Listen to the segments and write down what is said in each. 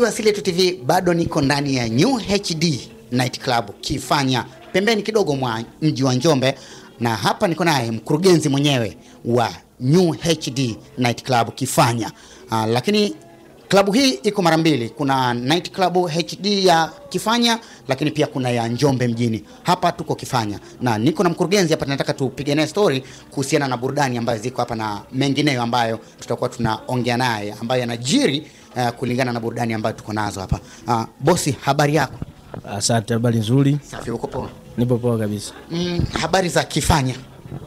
wa Asili Yetu TV, bado niko ndani ya New HD Night Club Kifanya, pembeni kidogo mwa mji wa Njombe, na hapa niko naye mkurugenzi mwenyewe wa New HD Night Club Kifanya. Lakini klabu hii iko mara mbili, kuna Night Club HD ya Kifanya, lakini pia kuna ya Njombe mjini. Hapa tuko Kifanya na niko na mkurugenzi hapa, tunataka tupige naye story kuhusiana na burudani ambazo ziko hapa na mengineyo ambayo tutakuwa tunaongea naye, ambayo yanajiri kulingana na burudani ambayo tuko nazo hapa. Bosi, habari yako? Asante, habari nzuri. Safi, uko poa? Nipo poa kabisa. Habari za Kifanya?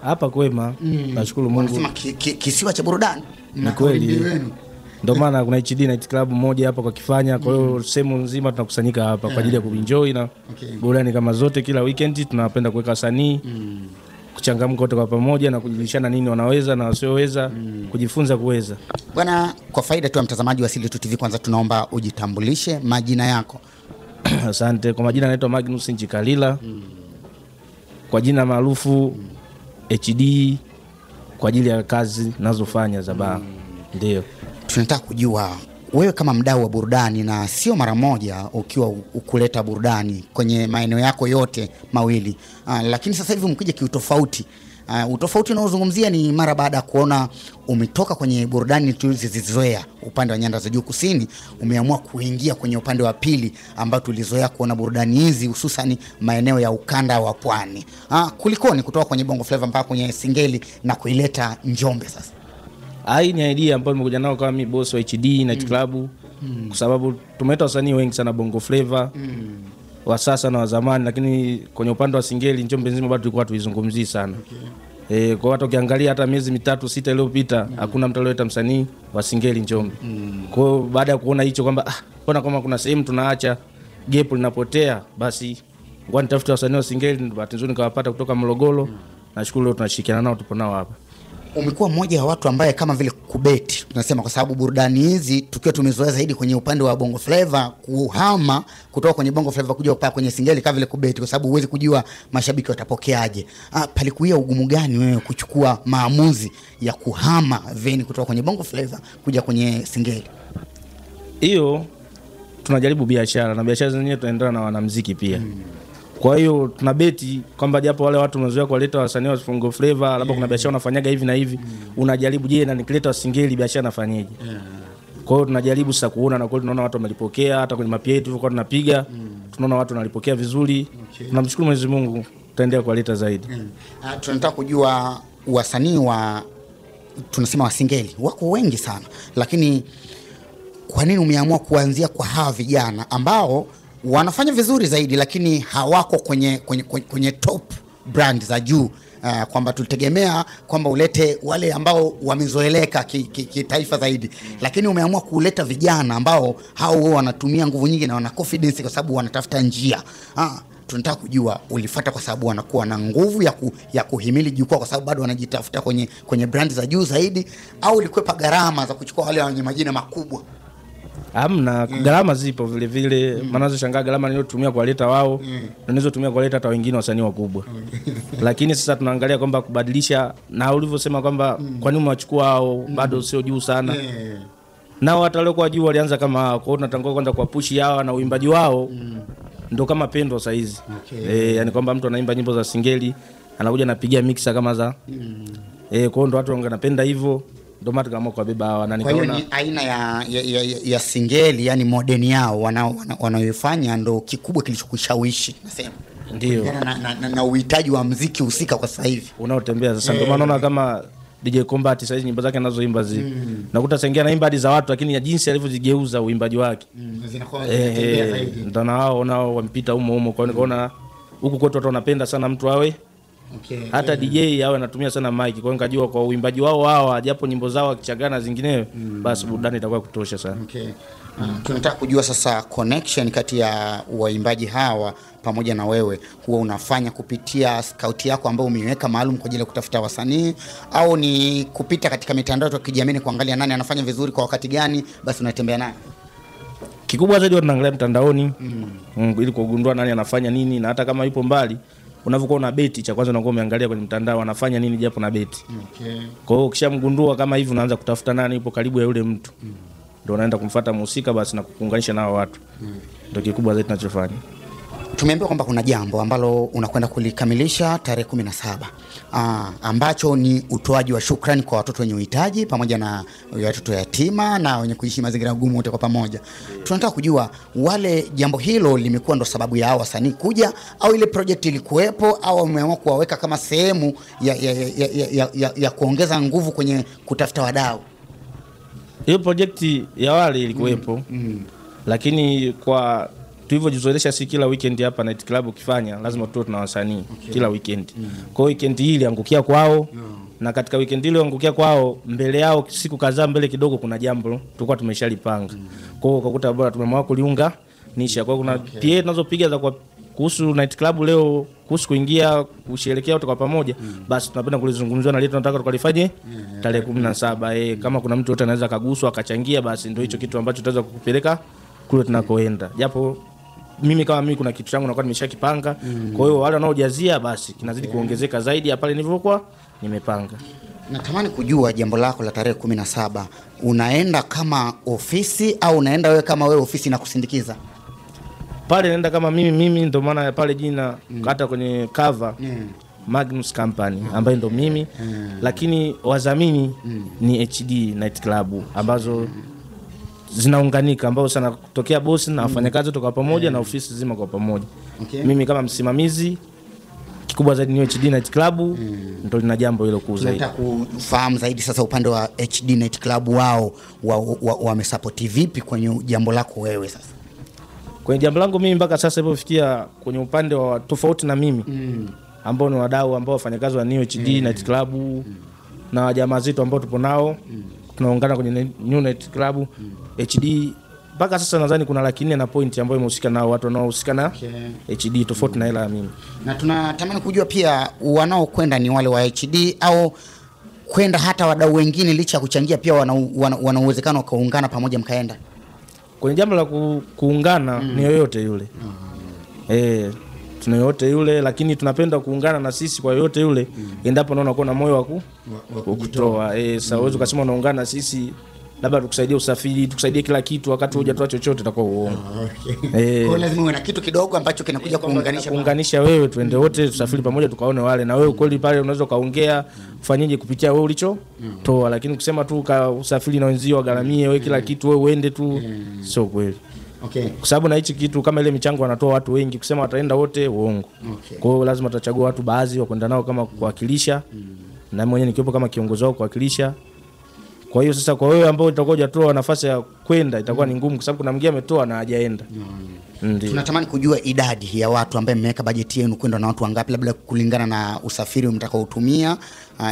Hapa kwema. Nashukuru Mungu. Unasema kisiwa cha burudani? Ni kweli. Ndio maana kuna HD Night Club moja hapa kwa Kifanya, kwa hiyo sehemu nzima tunakusanyika hapa kwa ajili ya kuenjoy na burudani kama zote. Kila weekend tunapenda kuweka wasanii kuchangamka wote kwa pamoja na kujulishana nini wanaweza na wasioweza, kujifunza kuweza. Bwana, kwa faida tu ya mtazamaji wa Asili Yetu TV, kwanza tunaomba ujitambulishe majina yako. Asante. Kwa majina naitwa Magnus Njikalila. Kwa jina maarufu HD, kwa ajili ya kazi nazofanya za bar. Ndio. Tunataka kujua wewe kama mdau wa burudani, na sio mara moja ukiwa ukuleta burudani kwenye maeneo yako yote mawili, lakini sasa hivi mkija kiutofauti. Utofauti unaozungumzia ni mara baada ya kuona umetoka kwenye burudani tulizozoea upande wa nyanda za juu kusini, umeamua kuingia kwenye upande wa pili ambao tulizoea kuona burudani hizi hususan maeneo ya ukanda wa pwani. Kulikoni kutoka kwenye Bongo Flava mpaka kwenye Singeli na kuileta Njombe sasa? Hii ni idea ambayo nimekuja nao kama mimi boss wa HD Night Club, kwa sababu tumeleta wasanii wengi sana Bongo Flava wa sasa na wa zamani, lakini kwenye upande wa Singeli Njombe nzima bado tulikuwa tuizungumzii sana. Kwa watu ukiangalia hata miezi 3-6 iliyopita hakuna mtu aliyeleta msanii wa Singeli Njombe. Kwa hiyo baada ya kuona hicho kwamba mbona kama kuna sehemu tunaacha gap linapotea, basi ngoja nitafute wasanii wa Singeli. Bahati nzuri nikawapata kutoka Morogoro. Nashukuru leo tunashirikiana nao, tupo nao hapa. Umekuwa mmoja wa watu ambaye kama vile kubeti tunasema, kwa sababu burudani hizi tukiwa tumezoea zaidi kwenye upande wa Bongo Flava, kuhama kutoka kwenye Bongo Flava kuja upaka kwenye Singeli kama vile kubeti, kwa sababu huwezi kujua mashabiki watapokeaje. Palikuwa ugumu gani wewe kuchukua maamuzi ya kuhama veni kutoka kwenye Bongo Flava kuja kwenye Singeli? Hiyo tunajaribu biashara, na biashara zenyewe tunaendana na wanamuziki pia. Kwa hiyo tunabeti kwamba japo wale watu wamezoea kuwaleta wasanii wa Bongo Flava, labda kuna biashara unafanyaga hivi na hivi, unajaribu je, na nikileta Singeli biashara nafanyaje? Kwa hiyo tunajaribu sasa kuona, na kweli tunaona watu wamelipokea. Hata kwenye mapia yetu kwa tunapiga, tunaona watu wanalipokea vizuri. Tunamshukuru Mwenyezi Mungu, tutaendelea kuwaleta zaidi. Tunataka kujua wasanii wa tunasema wa Singeli wako wengi sana, lakini kwa nini umeamua kuanzia kwa hawa vijana ambao wanafanya vizuri zaidi lakini hawako kwenye top brand za juu, kwamba tulitegemea kwamba ulete wale ambao wamezoeleka kitaifa zaidi, lakini umeamua kuleta vijana ambao hao wanatumia nguvu nyingi na wana confidence kwa sababu wanatafuta njia. Tunataka kujua ulifuata kwa sababu wanakuwa na nguvu ya kuhimili jukwaa kwa sababu bado wanajitafuta kwenye brand za juu zaidi, au ulikwepa gharama za kuchukua wale wenye majina makubwa? Hamna, gharama zipo vile vile. Maana shangaa gharama niliyotumia kuwaleta wao na nilizotumia kuwaleta hata wengine wasanii wakubwa. Lakini sasa tunaangalia kwamba kubadilisha, na ulivyosema kwamba kwa nini umewachukua hao bado sio juu sana. Nao hata wale kwa juu walianza kama hao. Kwa hiyo tunatangua kwanza kwa push hawa na uimbaji wao ndio kama pendo sasa hizi. Yani kwamba mtu anaimba nyimbo za Singeli anakuja anapigia mixer kama za kwa hiyo ndio watu wanapenda hivyo. Ndio maana tukaamua kuwabeba hawa, na nikaona kwa hiyo ni aina ya Singeli, yani modern yao wanaoifanya ndio kikubwa kilichokushawishi nasema. Ndio. Na uhitaji wa muziki husika kwa sasa hivi unaotembea sasa. Ndio maana naona kama DJ Combat sasa hizi nyimbo zake anazoimba nakuta Sengea anaimba hadi za watu, lakini ya jinsi alivyojigeuza uimbaji wake zinakuwa zinatembea zaidi. Ndio nao wampita humo. Kwa hiyo nikaona huku kwetu watu wanapenda sana mtu awe hata DJ awe anatumia sana mic. Kwa hiyo nikajua kwa uimbaji wao hawa, japo nyimbo zao akichangana zingineyo, basi burudani itakuwa kutosha sana. Tunataka kujua sasa connection kati ya waimbaji hawa pamoja na wewe, huwa unafanya kupitia scout yako ambao umeiweka maalum kwa ajili ya kutafuta wasanii, au ni kupita katika mitandao ya kijamii kuangalia nani anafanya vizuri kwa wakati gani basi unatembea naye? Kikubwa zaidi tunaangalia mtandaoni ili kugundua nani anafanya nini, na hata kama yupo mbali unavyokuwa una beti, cha kwanza unakuwa umeangalia kwenye mtandao anafanya nini japo na beti. Kwa hiyo ukishamgundua kama hivi unaanza kutafuta nani yupo karibu ya yule mtu. ndio unaenda kumfuata mhusika basi na kuunganisha nao watu. Ndio kikubwa zaidi tunachofanya. Tumeambiwa kwamba kuna jambo ambalo unakwenda kulikamilisha tarehe 17. Ambacho ni utoaji wa shukrani kwa watoto wenye uhitaji pamoja na watoto yatima na wenye kuishi mazingira magumu wote kwa pamoja. Tunataka kujua wale jambo hilo limekuwa ndo sababu ya hao wasanii kuja, au ile project ilikuwepo, au umeamua kuwaweka kama sehemu ya kuongeza nguvu kwenye kutafuta wadau? Hiyo project ya wale ilikuwepo. Lakini kwa tulivyojizoelesha si kila weekend hapa Night Club ukifanya lazima tuwe tuna wasanii kila weekend. Kwa weekend hii iliangukia kwao na katika weekend ile iliangukia kwao mbele yao siku kadhaa mbele kidogo kuna jambo tulikuwa tumeshalipanga. Kwa hiyo ukakuta bora tumeamua kuliunga nisha. Kwa kuna PA tunazopiga za kwa kuhusu Night Club leo, kuhusu kuingia kusherehekea wote kwa pamoja, basi tunapenda kulizungumzia na leo tunataka tukalifanye tarehe 17. Kama kuna mtu yote anaweza kaguswa akachangia, basi ndio hicho kitu ambacho tutaweza kukupeleka kule tunakoenda. Japo mimi kama mimi kuna kitu changu nakuwa nimeshakipanga. Kwa hiyo wale wanaojazia basi kinazidi kuongezeka zaidi ya pale nilivyokuwa nimepanga. Natamani kujua jambo lako la tarehe 17 unaenda kama ofisi au unaenda wewe kama wewe ofisi na kusindikiza? Pale naenda kama mimi ndio maana pale jina hata kwenye cover Magnus Company ambayo ndio mimi, lakini wadhamini ni HD Night Club ambazo zinaunganika, ambao sana kutokea boss na wafanyakazi toka pamoja na ofisi zima kwa pamoja. Mimi kama msimamizi kikubwa zaidi ni HD Night Club, ndio lina jambo hilo kuu zaidi. Nataka kufahamu zaidi sasa upande wa HD Night Club wao wamesupport vipi kwenye jambo lako wewe sasa? Kwenye jambo langu mimi mpaka sasa ilipofikia kwenye upande wa tofauti na mimi ambao ni wadau ambao wafanyakazi wa New HD Night Club na jamaa zetu ambao tupo nao tunaungana kwenye New Night Club HD. Mpaka sasa nadhani kuna 400 na point ambayo imehusika nao watu wanaohusika na HD tofauti na hela ya mimi. Na tunatamani kujua pia wanaokwenda ni wale wa HD au kwenda hata wadau wengine licha ya kuchangia pia wana uwezekano kuungana pamoja mkaenda? Kwenye jambo la kuungana ni yoyote yule. Tuna yoyote yule, lakini tunapenda kuungana na sisi kwa yoyote yule endapo naona kuna moyo wa kutoa. Sasa uwezo kusema unaungana sisi labda tukusaidie usafiri, tukusaidie kila kitu wakati hujatoa chochote itakuwa uongo. Kwa lazima uwe na kitu kidogo ambacho kinakuja kuunganisha wewe, tuende wote tusafiri pamoja tukaone wale, na wewe kweli pale unaweza kaongea ufanyeje kupitia wewe ulicho toa, lakini kusema tu usafiri na wenzio wagaramie wewe kila kitu wewe uende tu sio kweli. Kwa sababu na hichi kitu kama ile michango wanatoa watu wengi, kusema wataenda wote uongo. Kwa hiyo lazima tutachagua watu baadhi wa kwenda nao kama kuwakilisha, na mwenyewe nikiwepo kama kiongozi wao kuwakilisha. Kwa hiyo sasa kwa wewe ambao utakuwa hujatoa nafasi ya kwenda itakuwa ni ngumu, kwa sababu kuna mwingine ametoa na hajaenda. Tunatamani kujua idadi ya watu ambao mmeweka bajeti yenu kwenda na watu wangapi, labda kulingana na usafiri mtakaotumia,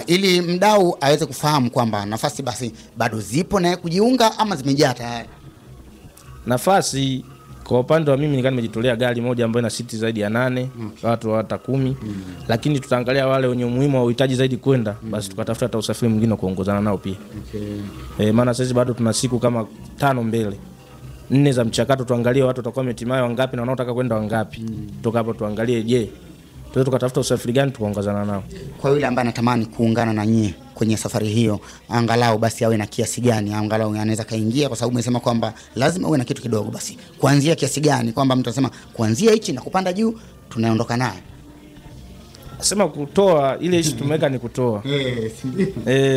ili mdau aweze kufahamu kwamba nafasi basi bado zipo na kujiunga ama zimejaa tayari. Nafasi kwa upande wa mimi nimejitolea gari moja ambayo ina siti zaidi ya 8, watu hata 10. Lakini tutaangalia wale wenye umuhimu wa uhitaji zaidi kwenda, basi tukatafuta hata usafiri mwingine kuongozana nao pia. Maana sasa bado tuna siku kama 5 mbele. 4 za mchakato, tuangalie watu watakuwa wametimayo wangapi na wanaotaka kwenda wangapi. Toka hapo tuangalie tukatafuta usafiri gani tukaongozana nao. Kwa yule ambaye anatamani kuungana na nyie kwenye safari hiyo, angalau basi awe na kiasi gani angalau anaweza kaingia, kwa sababu umesema kwamba lazima uwe na kitu kidogo, basi kuanzia kiasi gani, kwamba mtu anasema kuanzia hichi na kupanda juu tunaondoka naye? Sema kutoa ile issue tumeweka ni kutoa.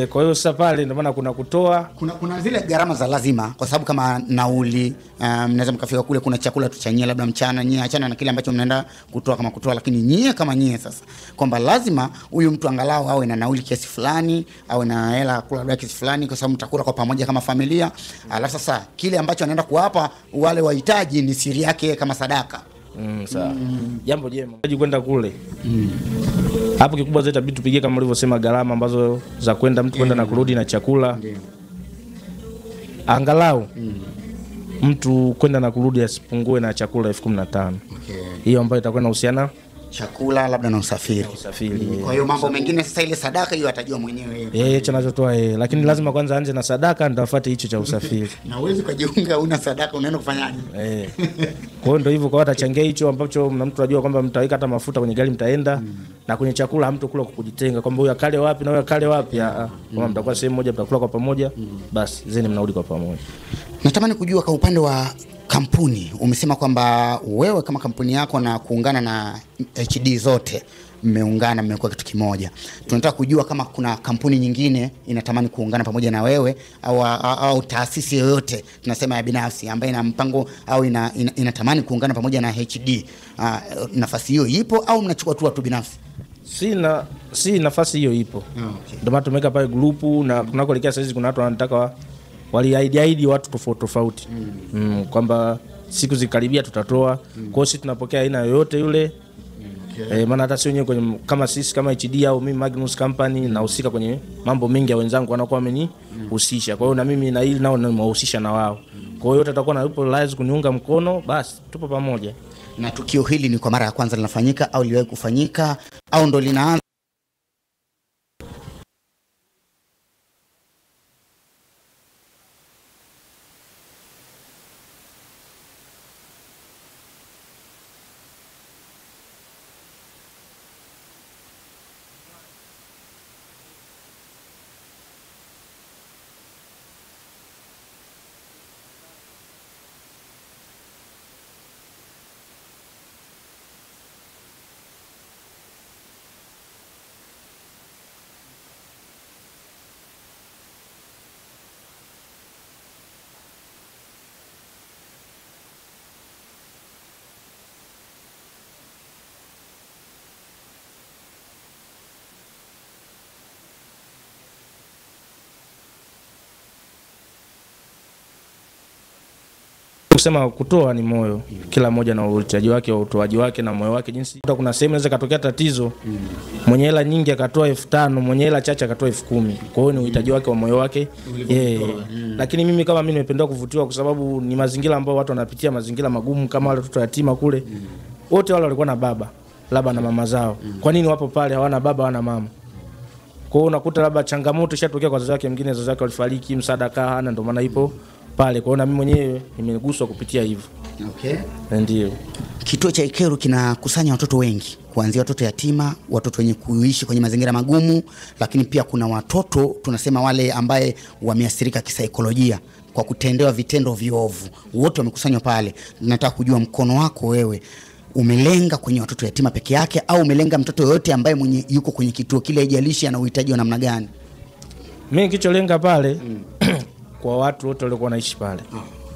Kwa hiyo sasa pale ndio maana kuna kutoa, kuna zile gharama za lazima, kwa sababu kama nauli mnaweza mkafika kule, kuna chakula tuchanyia labda mchana, nyie achana na kile ambacho mnaenda kutoa kama kutoa, lakini nyie kama nyie sasa kwamba lazima huyu mtu angalau awe na nauli kiasi fulani, awe na hela kula kiasi fulani, kwa sababu mtakula kwa pamoja kama familia. Alafu sasa kile ambacho anaenda kuwapa wale wahitaji ni siri yake kama sadaka. Sawa. Jambo jema. Kwenda kule. Hapo kikubwa zaidi tabii tupigie kama ulivyosema gharama ambazo za kwenda mtu kwenda na kurudi na chakula. Angalau mtu kwenda na kurudi asipungue na chakula 15,000. Hiyo ambayo itakuwa inahusiana chakula labda na usafiri. Kwa hiyo mambo mengine sasa ile sadaka hiyo atajua mwenyewe chanachotoa lakini lazima kwanza anje na sadaka ndio afuate hicho cha usafiri. Na uwezi kujiunga una sadaka unaenda kufanyaje? Kwa hiyo ndio hivyo, kwa watachangia hicho ambacho mtu anajua kwamba mtaweka hata mafuta kwenye gari mtaenda, na kwenye chakula hamtokula kwa kujitenga kwamba huyu akale wapi na huyu akale wapi. Kama mtakuwa sehemu moja mtakula kwa pamoja, basi zeni mnarudi kwa pamoja. Natamani kujua kwa upande wa kampuni, umesema kwamba wewe kama kampuni yako na kuungana na HD zote mmeungana, mmekuwa kitu kimoja. Tunataka kujua kama kuna kampuni nyingine inatamani kuungana pamoja na wewe au taasisi yoyote tunasema ya binafsi ambayo ina mpango au inatamani kuungana pamoja na HD. Nafasi hiyo ipo au mnachukua tu watu binafsi? Si nafasi hiyo ipo. Okay. Ndio maana tumeka pale grupu na tunakoelekea sasa hizi kuna watu wanataka waliahidi watu tofauti. Kwamba siku zikaribia tutatoa. Kwa hiyo sisi tunapokea aina yoyote yule. Okay. Maana hata sio wenyewe kwenye kama sisi kama HD au mimi Magnus Company nahusika kwenye mambo mengi ya wenzangu wanakuwa wamenihusisha. Kwa hiyo na mimi na hili nao nimewahusisha na wao. Kwa hiyo tutakuwa na yupo live kuniunga mkono, basi tupo pamoja. Na tukio hili ni kwa mara ya kwanza linafanyika au liwahi kufanyika au ndo linaanza? Kusema kutoa ni moyo. Kila mmoja na uhitaji wake wa utoaji wake na moyo wake jinsi. Kuna sehemu inaweza katokea tatizo. Mwenye hela nyingi akatoa 5,000, mwenye hela chache akatoa 10,000. Kwa hiyo ni uhitaji wake wa moyo wake. Lakini mimi kama mimi nimependa kuvutiwa kwa sababu ni mazingira ambayo watu wanapitia mazingira magumu kama wale watoto yatima kule. Wote wale walikuwa na baba, labda na mama zao. Kwa nini wapo pale hawana baba hawana mama? Kwa hiyo unakuta labda changamoto ishatokea kwa wazazi wake, mwingine wazazi wake walifariki, msaada hana, ndio maana ipo pale. Kwa hiyo na mimi mwenyewe nimeguswa kupitia hivyo. Okay. Ndio. Kituo cha Ikero kinakusanya watoto wengi, kuanzia watoto yatima, watoto wenye kuishi kwenye mazingira magumu, lakini pia kuna watoto tunasema wale ambaye wameathirika kisaikolojia kwa kutendewa vitendo viovu. Wote wamekusanywa pale. Nataka kujua mkono wako wewe umelenga kwenye watoto yatima peke yake au umelenga mtoto yote ambaye mwenye yuko kwenye kituo kile, haijalishi ana uhitaji wa namna gani? Mimi kicholenga pale kwa watu wote walikuwa wanaishi pale.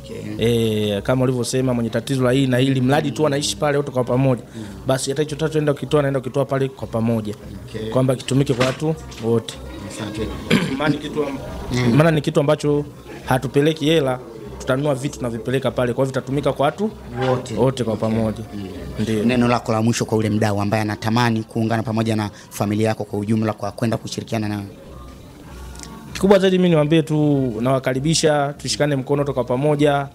Okay. Kama ulivyosema mwenye tatizo la hii na hili, mradi tu wanaishi pale wote kwa pamoja. Basi hata hicho tatu naenda ukitoa pale kwa pamoja. Okay. Kwamba kitumike kwa watu wote. Asante. Maana ni kitu ambacho hatupeleki hela, tutanunua vitu na vipeleka pale. Kwa hivyo vitatumika kwa watu wote kwa pamoja. Ndio. Neno lako la mwisho kwa ule mdau ambaye anatamani kuungana pamoja na familia yako kwa ujumla kwa kwenda kushirikiana na kikubwa zaidi mimi niwaambie tu nawakaribisha tushikane mkono toka pamoja.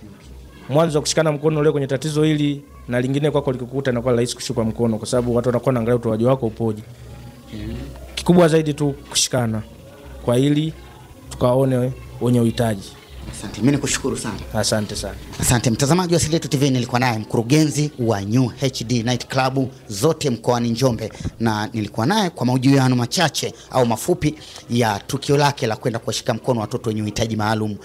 Mwanzo wa kushikana mkono leo kwenye tatizo hili na lingine kwako likikukuta inakuwa rahisi kushuka mkono kwa sababu watu wanakuwa wanaangalia utoaji wako upoje. Kikubwa zaidi tu kushikana kwa hili tukaone wenye uhitaji. Asante, mimi nikushukuru sana. Asante sana. Asante mtazamaji wa Asili Yetu TV, nilikuwa naye mkurugenzi wa New HD Night Club zote mkoani Njombe, na nilikuwa naye kwa mahojiano machache au mafupi ya tukio lake la kwenda kuwashika mkono watoto wenye uhitaji maalum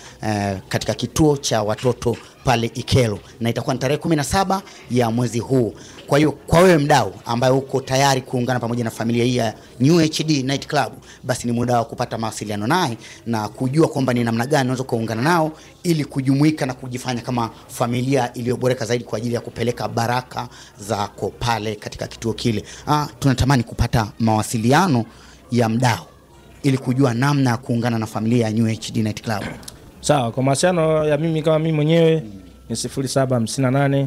katika kituo cha watoto pale Ikero, na itakuwa ni tarehe 17 ya mwezi huu. Kwa hiyo kwa wewe mdau ambaye uko tayari kuungana pamoja na familia hii ya New HD Night Club, basi ni muda wa kupata mawasiliano naye na kujua kwamba ni namna gani unaweza kuungana nao ili kujumuika na kujifanya kama familia iliyoboreka zaidi kwa ajili ya kupeleka baraka zako pale katika kituo kile. Tunatamani kupata mawasiliano ya mdau ili kujua namna ya kuungana na familia ya New HD Night Club. Sawa, kwa mawasiliano ya mimi kama mimi mwenyewe ni 0758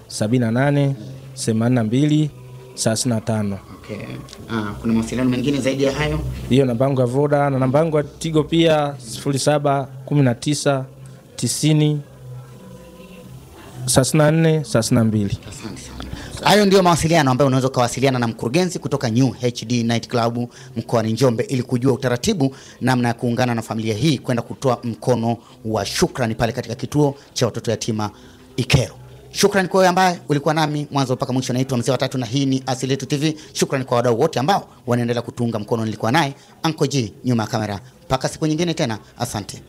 78 82 35. Okay. Kuna mawasiliano mengine zaidi ya hayo? Hiyo namba yangu ya Voda na namba yangu ya Tigo pia 0719 90 34 32. Asante sana. Hayo ndio mawasiliano ambayo unaweza kuwasiliana na mkurugenzi kutoka New HD Night Club mkoani Njombe ili kujua utaratibu namna ya kuungana na familia hii kwenda kutoa mkono wa shukrani pale katika kituo cha watoto yatima Ikero. Shukrani kwa wewe ambaye ulikuwa nami mwanzo mpaka mwisho. Naitwa Mzee wa Tatu na hii ni Asili Yetu TV. Shukrani kwa wadau wote ambao wanaendelea kutuunga mkono. Nilikuwa naye Uncle G nyuma ya kamera. Mpaka siku nyingine tena, asante.